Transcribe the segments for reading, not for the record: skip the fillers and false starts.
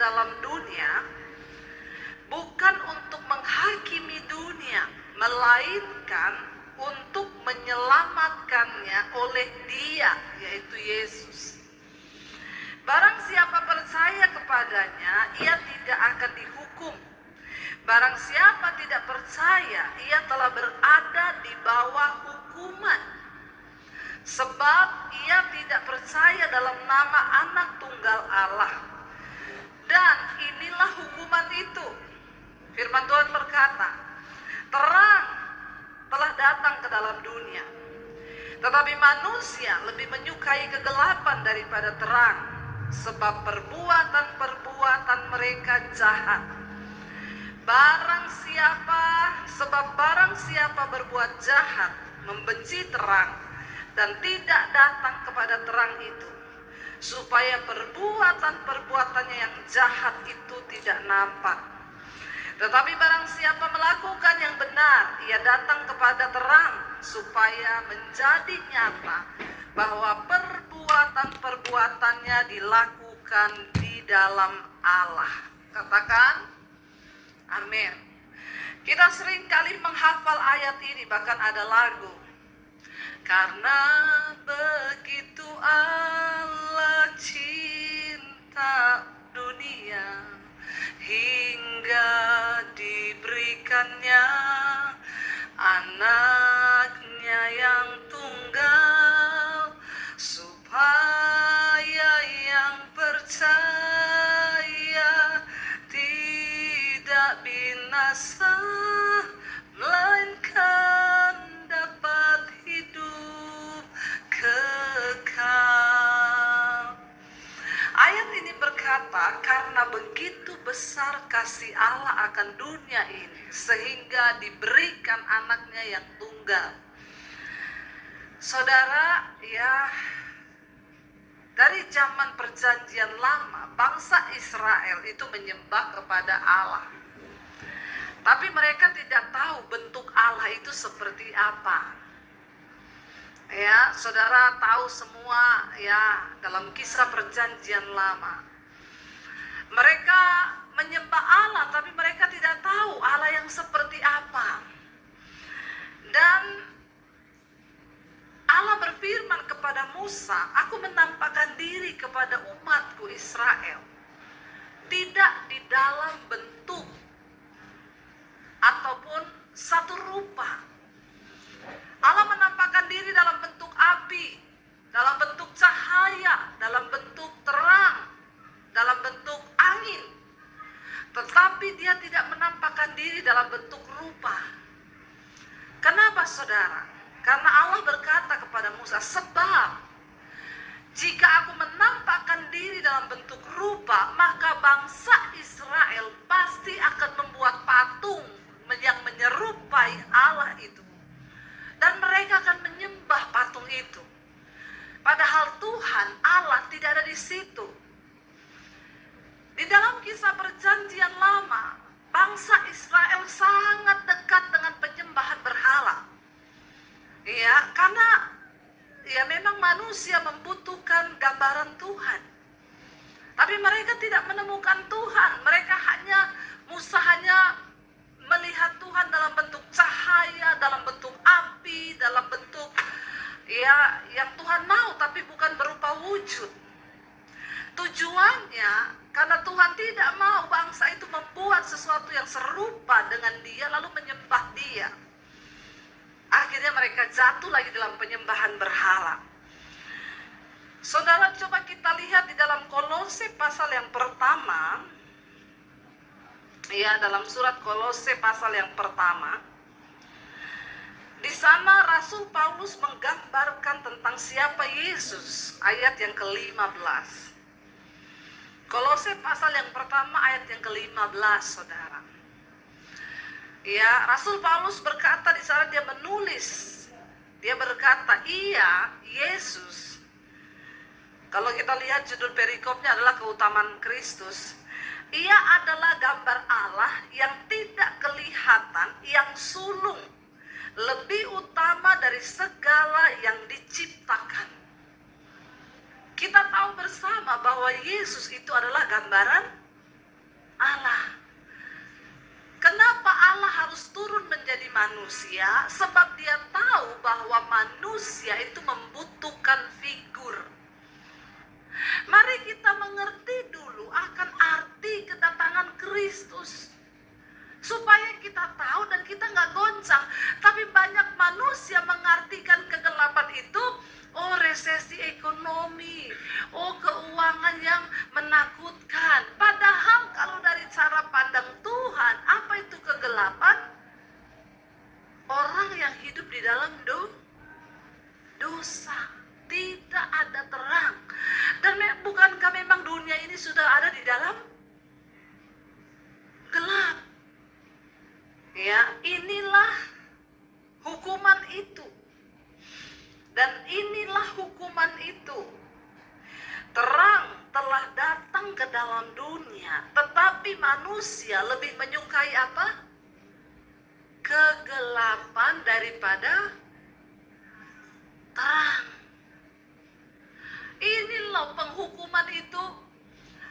dalam dunia, bukan untuk menghakimi dunia, melainkan untuk menyelamatkannya oleh Dia, yaitu Yesus. Barang siapa percaya kepadanya, ia tidak akan dihukum. Barang siapa tidak percaya, ia telah berada di bawah hukuman. Sebab ia tidak percaya dalam nama Anak Tunggal Allah. Dan inilah hukuman itu. Firman Tuhan berkata, terang telah datang ke dalam dunia, tetapi manusia lebih menyukai kegelapan daripada terang, sebab perbuatan-perbuatan mereka jahat. Barang siapa berbuat jahat, membenci terang dan tidak datang kepada terang itu, supaya perbuatan-perbuatannya yang jahat itu tidak nampak. Tetapi barang siapa melakukan yang benar, ia datang kepada terang, supaya menjadi nyata bahwa perbuatan-perbuatannya dilakukan di dalam Allah. Katakan amin. Kita sering kali menghafal ayat ini, bahkan ada lagu. Karena begitu Allah cinta dunia, hingga diberikannya anaknya yang tunggal, supaya yang percaya tidak binasa, melainkan dapat hidup kekal. Ayat ini berkata, karena begitu besar kasih Allah akan dunia ini, sehingga diberikan anaknya yang tunggal. Saudara, ya, dari zaman perjanjian lama, bangsa Israel itu menyembah kepada Allah. Tapi mereka tidak tahu bentuk Allah itu seperti apa. Ya, saudara tahu semua ya, dalam kisah perjanjian lama. Mereka menyembah Allah, tapi mereka tidak tahu Allah yang seperti apa. Dan Allah berfirman kepada Musa, aku menampakkan diri kepada umatku Israel, tidak di dalam bentuk ataupun satu rupa. Allah menampakkan diri dalam bentuk api, dalam bentuk cahaya, dalam bentuk terang, dalam bentuk angin. Tetapi Dia tidak menampakkan diri dalam bentuk rupa. Kenapa, saudara? Karena Allah berkata kepada Musa, sebab jika aku menampakkan diri dalam bentuk rupa, maka bangsa Israel pasti akan membuat patung yang menyerupai Allah itu. Dan mereka akan menyembah patung itu. Padahal Tuhan Allah tidak ada di situ. Di dalam kisah perjanjian lama, bangsa Israel sangat dekat dengan penyembahan berhala. Ya, karena ya memang manusia membutuhkan gambaran Tuhan. Tapi mereka tidak menemukan Tuhan. Mereka Musa hanya melihat Tuhan dalam bentuk cahaya, dalam bentuk api, dalam bentuk ya yang Tuhan mau, tapi bukan berupa wujud. Tujuannya karena Tuhan tidak mau bangsa itu membuat sesuatu yang serupa dengan Dia lalu menyembah Dia. Akhirnya mereka jatuh lagi dalam penyembahan berhala. Saudara, coba kita lihat di dalam Kolose pasal yang pertama. Ya, dalam surat Kolose pasal yang pertama. Di sana Rasul Paulus menggambarkan tentang siapa Yesus, ayat yang ke-15. Kolose pasal yang pertama ayat yang ke-15, saudara. Ya, Rasul Paulus berkata di sana, dia menulis. Dia berkata, ia, Yesus. Kalau kita lihat judul perikopnya adalah keutamaan Kristus. Ia adalah gambar Allah yang tidak kelihatan, yang sulung, lebih utama dari segala yang diciptakan. Kita tahu bersama bahwa Yesus itu adalah gambaran manusia sebab dia tahu bahwa manusia itu membutuhkan figur. Mari kita mengerti dulu akan arti kedatangan Kristus, supaya kita tahu dan kita nggak goncang. Tapi banyak manusia mengartikan kegelapan itu, oh resesi ekonomi, oh keuangan yang menakutkan. Padahal kalau dari cara pandang Tuhan, apa itu kegelapan? Orang yang hidup di dalam dosa, tidak ada terang. Dan bukankah memang dunia ini sudah ada di dalam gelap? Ya, inilah hukuman itu. Dan inilah hukuman itu. Terang telah datang ke dalam dunia, tetapi manusia lebih menyukai apa? Kegelapan daripada terang. Inilah penghukuman itu.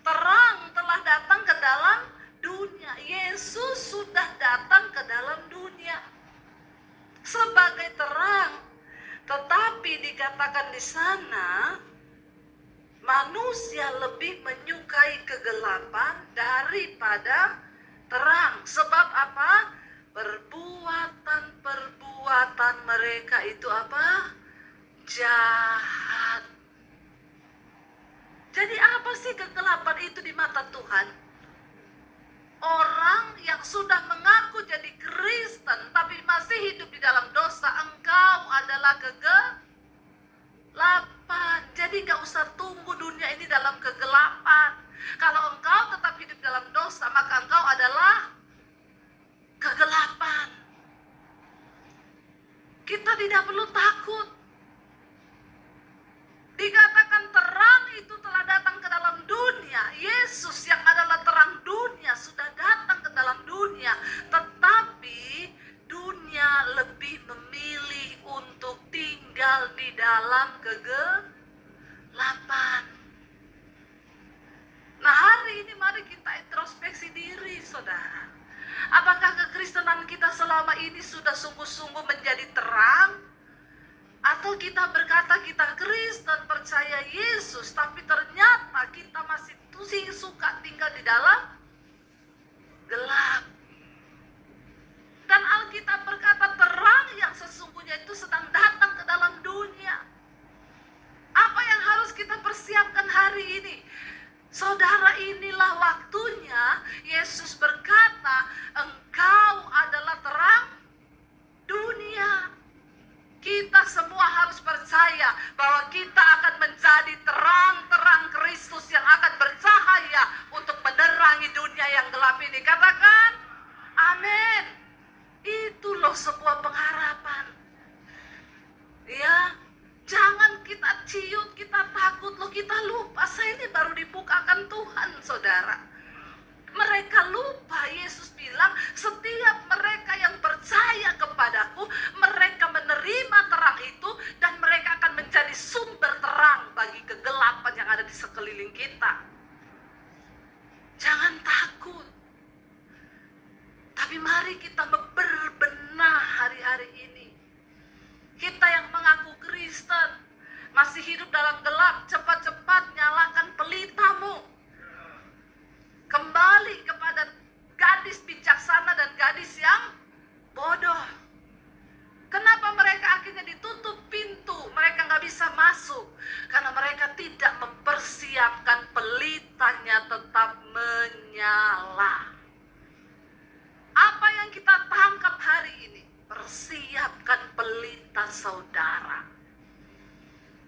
Terang telah datang ke dalam dunia. Yesus sudah datang ke dalam dunia sebagai terang. Tetapi dikatakan di sana, manusia lebih menyukai kegelapan daripada terang. Sebab apa? Perbuatan-perbuatan mereka itu apa? Jahat. Jadi apa sih kegelapan itu di mata Tuhan? Orang yang sudah mengaku jadi Kristen tapi masih hidup di dalam dosa, engkau adalah kegelapan. Jadi gak usah tunggu dunia ini dalam kegelapan. Kalau engkau tetap hidup dalam dosa, maka engkau adalah kegelapan. Kita tidak perlu takut. Dikatakan terang itu telah datang ke dalam dunia. Yesus yang adalah terang dunia sudah datang ke dalam dunia. Tetapi dunia lebih memilih untuk tinggal di dalam kegelapan. Nah, hari ini mari kita introspeksi diri, saudara. Apakah kekristenan kita selama ini sudah sungguh-sungguh menjadi terang? Atau kita berkata kita Kristen, percaya Yesus, tapi ternyata kita masih suka tinggal di dalam gelap. Dan Alkitab berkata terang yang sesungguhnya itu sedang datang ke dalam dunia. Apa yang harus kita persiapkan hari ini? Saudara, inilah waktunya. Yesus berkata, engkau adalah terang dunia. Kita semua harus percaya bahwa kita akan menjadi terang-terang Kristus yang akan bercahaya untuk menerangi dunia yang gelap ini. Katakan, amin. Itu loh sebuah pengharapan. Ya, jangan kita ciut, kita takut loh, kita lupa. Saya ini baru dibukakan Tuhan, saudara. Mereka lupa, Yesus bilang, setiap mereka yang percaya kepadaku, mereka menerima terang itu, dan mereka akan menjadi sumber terang bagi kegelapan yang ada di sekeliling kita. Jangan takut. Tapi mari kita berbenah hari-hari ini. Kita yang mengaku Kristen, masih hidup dalam gelap, cepat-cepat nyalakan pelitamu. Kembali kepada gadis bijaksana dan gadis yang bodoh. Kenapa mereka akhirnya ditutup pintu? Mereka nggak bisa masuk. Karena mereka tidak mempersiapkan pelitanya tetap menyala. Apa yang kita tangkap hari ini? Persiapkan pelita saudara.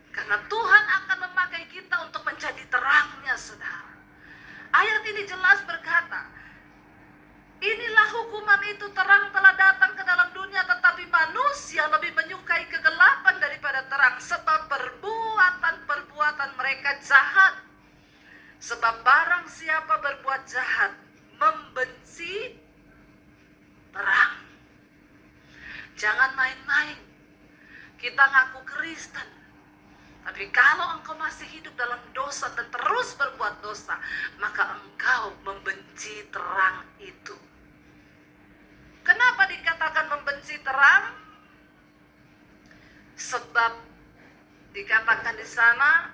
Karena Tuhan akan memakai kita untuk menjadi terangnya, saudara. Ayat ini jelas berkata, inilah hukuman itu, terang telah datang ke dalam dunia, tetapi manusia lebih menyukai kegelapan daripada terang, sebab perbuatan-perbuatan mereka jahat. Sebab barang siapa berbuat jahat, membenci terang. Jangan main-main. Kita ngaku Kristen, tapi kalau engkau masih hidup dalam dosa dan terus berbuat dosa, maka engkau membenci terang itu. Kenapa dikatakan dikatakan membenci terang? Sebab dikatakan di sana,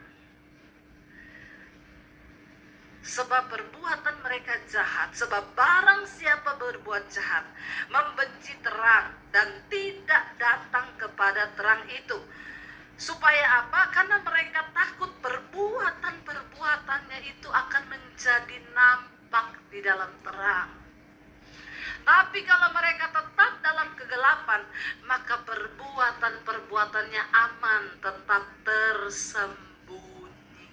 sebab perbuatan mereka jahat, sebab barang siapa berbuat jahat, membenci terang dan tidak datang kepada terang itu. Supaya apa? Karena mereka takut perbuatan-perbuatannya itu akan menjadi nampak di dalam terang. Tapi kalau mereka tetap dalam kegelapan, maka perbuatan-perbuatannya aman, tetap tersembunyi.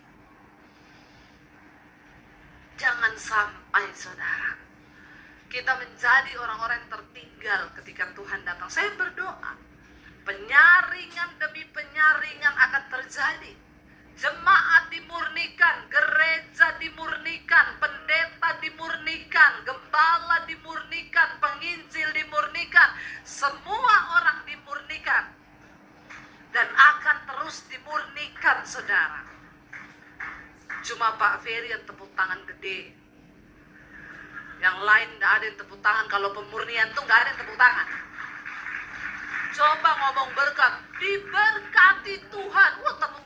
Jangan sampai saudara, kita menjadi orang-orang yang tertinggal ketika Tuhan datang. Saya berdoa, penyaringan demi penyaringan akan terjadi. Jemaat dimurnikan, gereja dimurnikan, pendeta dimurnikan, gembala dimurnikan, penginjil dimurnikan, semua orang dimurnikan. Dan akan terus dimurnikan saudara. Cuma Pak Ferry yang tepuk tangan gede. Yang lain gak ada yang tepuk tangan. Kalau pemurnian tuh gak ada yang tepuk tangan. Coba ngomong berkat, diberkati Tuhan. Wah, tepuk.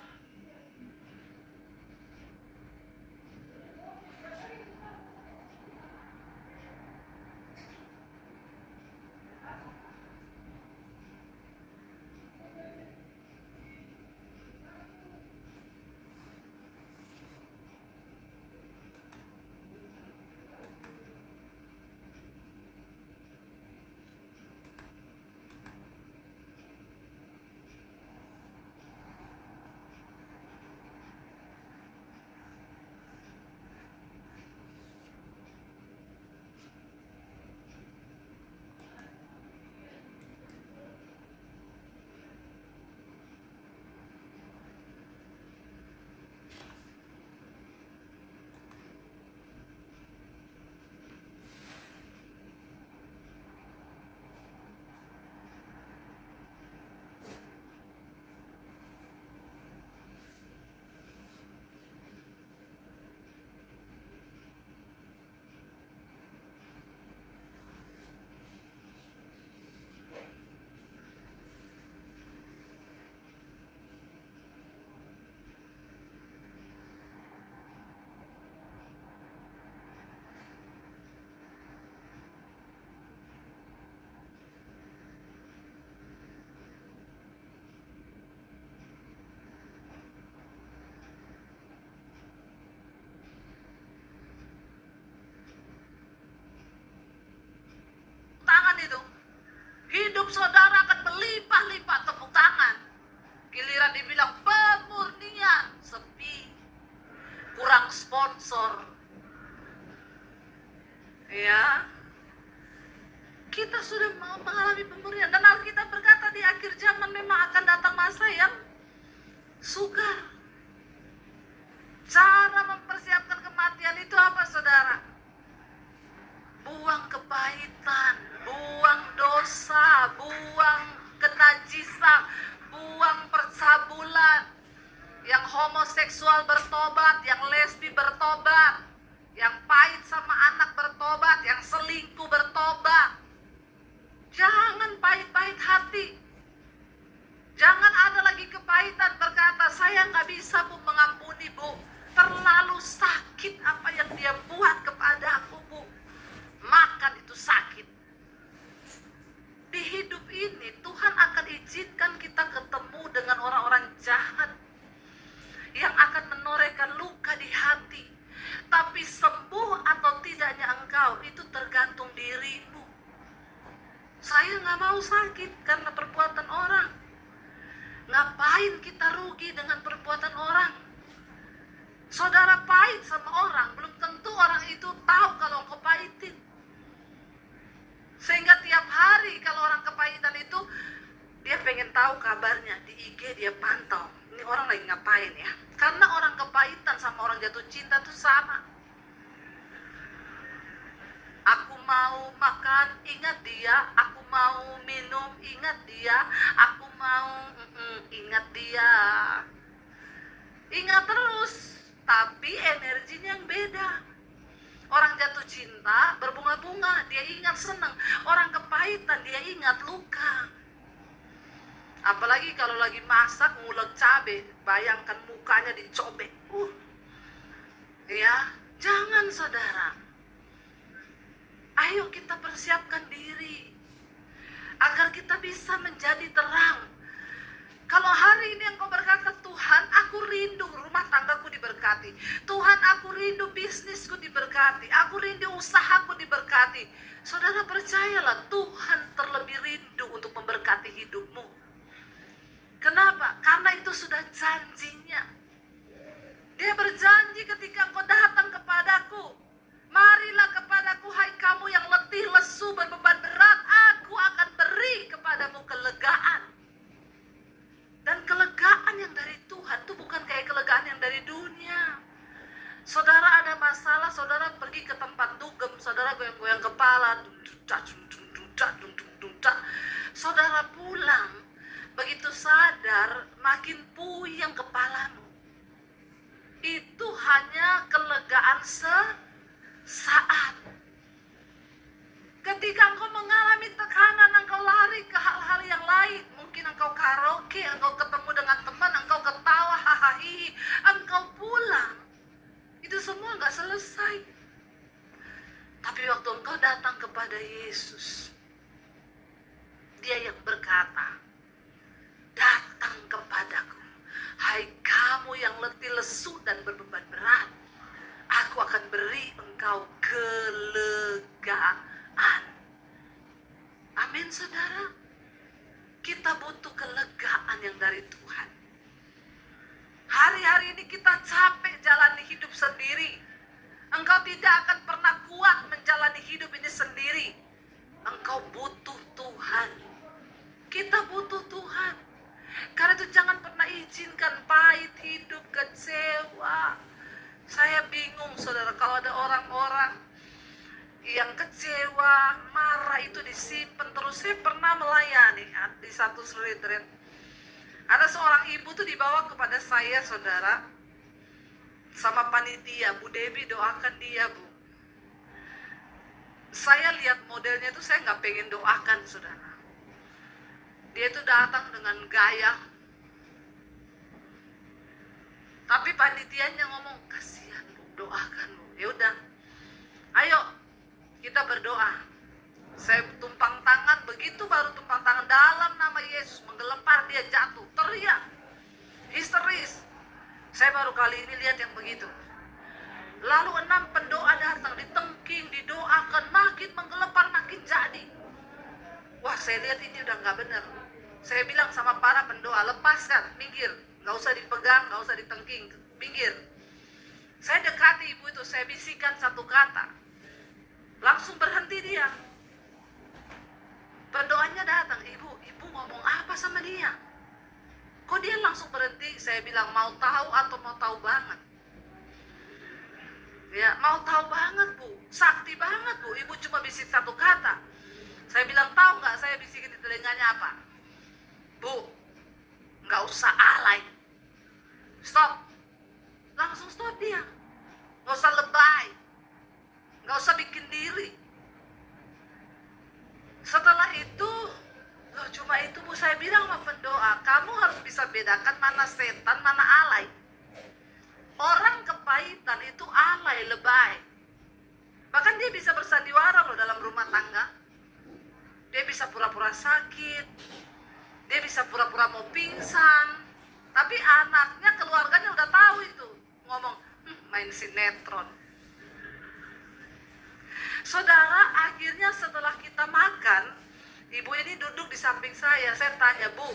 Tangan itu, hidup saudara akan berlimpah-limpah. Tepuk tangan. Giliran dibilang pemurnian, sepi, kurang sponsor. Ya, kita sudah mau mengalami pemurnian. Dan Alkitab berkata di akhir zaman memang akan datang masa yang sukar. Cara mempersiapkan kematian itu apa saudara? Buang kepahitan, buang dosa, buang kenajisan, buang percabulan. Yang homoseksual bertobat, yang lesbi bertobat, yang pahit sama anak bertobat, yang selingkuh bertobat. Jangan pahit-pahit hati. Jangan ada lagi kepahitan berkata, saya nggak bisa Bu mengampuni Bu. Terlalu sakit apa yang dia buat kepada aku Bu. Makan itu sakit. Di hidup ini Tuhan akan izinkan kita ketemu dengan orang-orang jahat yang akan menorehkan luka di hati. Tapi sembuh atau tidaknya engkau itu tergantung dirimu. Saya nggak mau sakit karena perbuatan orang. Ngapain kita rugi dengan perbuatan orang? Saudara pahit sama orang, belum tentu orang itu tahu kalau engkau pahitin. Sehingga tiap hari kalau orang kepahitan itu, dia pengen tahu kabarnya, di IG dia pantau. Ini orang lagi ngapain ya? Karena orang kepahitan sama orang jatuh cinta itu sama. Aku mau makan, ingat dia. Aku mau minum, ingat dia. Aku mau, ingat dia. Ingat terus, tapi energinya yang beda. Orang jatuh cinta berbunga-bunga, dia ingat senang. Orang kepahitan, dia ingat luka. Apalagi kalau lagi masak ngulek cabai, bayangkan mukanya dicobek. Ya, jangan saudara. Ayo kita persiapkan diri agar kita bisa menjadi terang. Kalau hari ini engkau berkata, Tuhan, aku rindu rumah tanggaku diberkati. Tuhan, aku rindu bisnisku diberkati. Aku rindu usahaku diberkati. Saudara percayalah, Tuhan terlebih rindu untuk memberkati hidupmu. Kenapa? Karena itu sudah janjinya. Dia berjanji ketika engkau datang kepadaku. Marilah kepadaku, hai kamu yang letih, lesu, berbeban berat. Aku akan beri kepadamu kelegaan. Dan kelegaan yang dari Tuhan itu bukan kayak kelegaan yang dari dunia. Saudara ada masalah, saudara pergi ke tempat dugem, saudara goyang-goyang kepala, saudara pulang, begitu sadar makin puyeng kepalamu. Itu hanya kelegaan sesaat. Ketika engkau mengalami tekanan, engkau lari ke hal-hal yang lain. Mungkin engkau karaoke, engkau ketemu dengan teman, engkau ketawa, hahaha, engkau pulang. Itu semua nggak selesai. Tapi waktu engkau datang kepada Yesus, Dia yang berkata, datang kepadaku, hai kamu yang letih, lesu, dan berbeban berat. Aku akan beri engkau kelegaan. Amin saudara. Kita butuh kelegaan yang dari Tuhan. Hari-hari ini kita capek jalani hidup sendiri. Engkau tidak akan pernah kuat menjalani hidup ini sendiri. Engkau butuh Tuhan. Kita butuh Tuhan. Karena itu jangan pernah izinkan pahit hidup, kecewa. Saya bingung saudara, kalau ada orang-orang yang kecewa, marah itu disimpan terus. Saya pernah melayani di satu retreat. Ada seorang ibu tuh dibawa kepada saya saudara, sama panitia, Bu Debi doakan dia Bu. Saya lihat modelnya tuh saya nggak pengen doakan saudara. Dia tuh datang dengan gaya, tapi panitianya ngomong, kasihan Bu, doakan Bu. Ya udah, ayo kita berdoa. Saya tumpang tangan, begitu baru tumpang tangan dalam nama Yesus, menggelepar dia jatuh, teriak, histeris. Saya baru kali ini lihat yang begitu. Lalu 6 pendoa datang, ditengking, didoakan, makin menggelepar, makin jadi. Wah, saya lihat ini udah nggak benar. Saya bilang sama para pendoa, lepaskan, minggir, nggak usah dipegang, nggak usah ditengking, minggir. Saya dekati ibu itu, saya bisikan satu kata, langsung berhenti dia. Pendoanya datang, ibu ngomong apa sama dia? Kok dia langsung berhenti? Saya bilang, mau tahu atau mau tahu banget? Ya, mau tahu banget Bu, sakti banget Bu. Ibu cuma bisik satu kata. Saya bilang, tahu nggak saya bisikin di telinganya apa? Bu, nggak usah alay. Stop. Langsung stop dia. Nggak usah lebay. Nggak usah bikin diri. Setelah itu, loh cuma itu Bu, saya bilang sama pendoa, kamu harus bisa bedakan mana setan, mana alay. Orang kepahitan itu alay, lebay. Bahkan dia bisa bersandiwara loh dalam rumah tangga. Dia bisa pura-pura sakit. Dia bisa pura-pura mau pingsan. Tapi anaknya, keluarganya udah tahu itu. Ngomong, main sinetron. Saudara, akhirnya setelah kita makan, ibu ini duduk di samping saya. Saya tanya, Bu,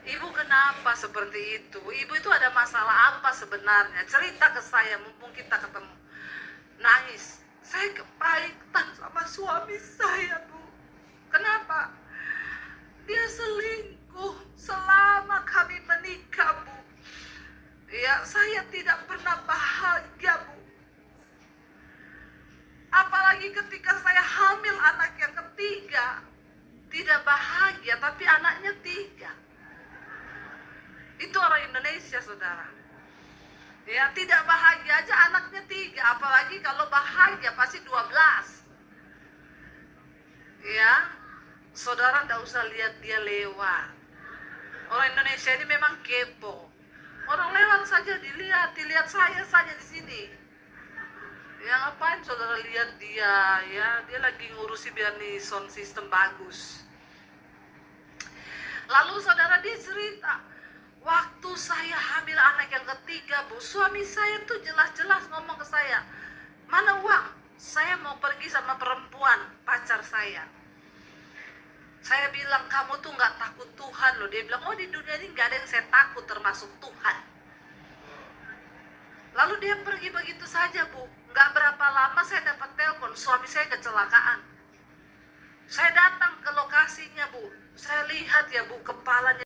ibu kenapa seperti itu? Ibu itu ada masalah apa sebenarnya? Cerita ke saya, mumpung kita ketemu. Nangis. Saya kepahitan sama suami saya, Bu. Kenapa? Dia selingkuh selama kami menikah, Bu. Ya, saya tidak pernah bahagia, Bu. Apalagi ketika saya hamil anak yang ketiga. Tidak bahagia, tapi anaknya 3. Itu orang Indonesia, saudara. Ya, tidak bahagia aja anaknya 3. Apalagi kalau bahagia ya pasti 12. Ya, saudara nggak usah lihat dia lewat. Orang Indonesia ini memang kepo. Orang lewat saja dilihat saya saja di sini. Ya ngapain saudara lihat dia, ya dia lagi ngurusi biar nih sound system bagus. Lalu saudara dia cerita, waktu saya hamil anak yang ketiga, Bu, suami saya tuh jelas-jelas ngomong ke saya, mana uang? Saya mau pergi sama perempuan, pacar saya. Saya bilang, kamu tuh nggak takut Tuhan loh. Dia bilang, oh di dunia ini nggak ada yang saya takut termasuk Tuhan. Lalu dia pergi begitu saja, Bu. Nggak berapa lama saya dapat telepon, suami saya kecelakaan. Saya datang ke lokasinya, Bu. Saya lihat ya, Bu, kepalanya